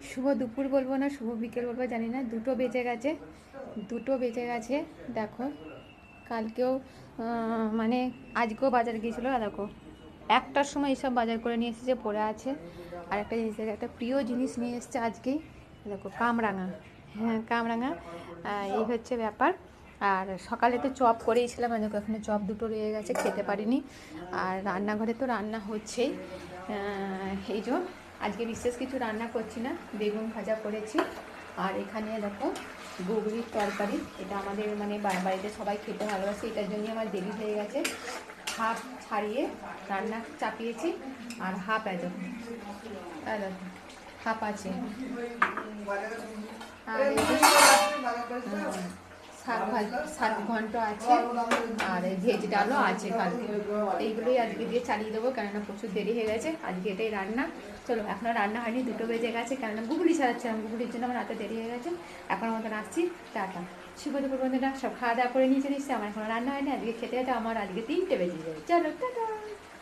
শুভ দুপুর বলবো না শুভ বিকেল বলবো জানি না, 2টো বেজে গেছে। 2টো বেজে গেছে। দেখো কালকেও মানে আজকেও বাজার গিয়েছিলো। দেখো 1টার সময় এইসব বাজার করে নিয়ে এসেছে, পড়ে আছে। আর একটা জিনিস, একটা প্রিয় জিনিস নিয়ে এসছে আজকেই। দেখো কামরাঙা, হ্যাঁ কামরাঙা। এই হচ্ছে ব্যাপার। আর সকালে তো চপ করেইছিলাম, দেখো এখানে চপ 2টো রয়ে গেছে, খেতে পারিনি। আর রান্নাঘরে তো রান্না হচ্ছেই। এই যে আজকে বিশেষ কিছু রান্না করছি না, বেগুন ভাজা করেছি। আর এখানে দেখো গুগলির তরকারি, এটা আমাদের মানে বাড়িতে সবাই খেতে ভালোবাসে, এটার জন্য আমার দেরি হয়ে গেছে। হাফ ছাড়িয়ে রান্না চাপিয়েছি, আর হাফ দেখো হাফ আছে। আর শাক ঘন্ট আছে, আর ভেজ ডালও আছে কালকে। এইগুলোই আজকে দিয়ে চালিয়ে দেবো, কেননা প্রচুর দেরি হয়ে গেছে। আজকে এটাই রান্না। চলো, এখনও রান্না হয়নি, 2টো বেজে গেছে, কেননা গুগলি ছাড়াচ্ছিলাম, গুগলির জন্য আমার রাতে দেরি হয়ে গেছে। এখন মতন আসছি, টাটা। শুভ দুপুর বন্ধুরা, সব খাওয়া দাওয়া করে নিচে নিচ্ছে, আমার এখনো রান্না হয়নি। আজকে খেতে গেছে, আমার আজকে 3টে বেজে যাবে। চলো টাটা।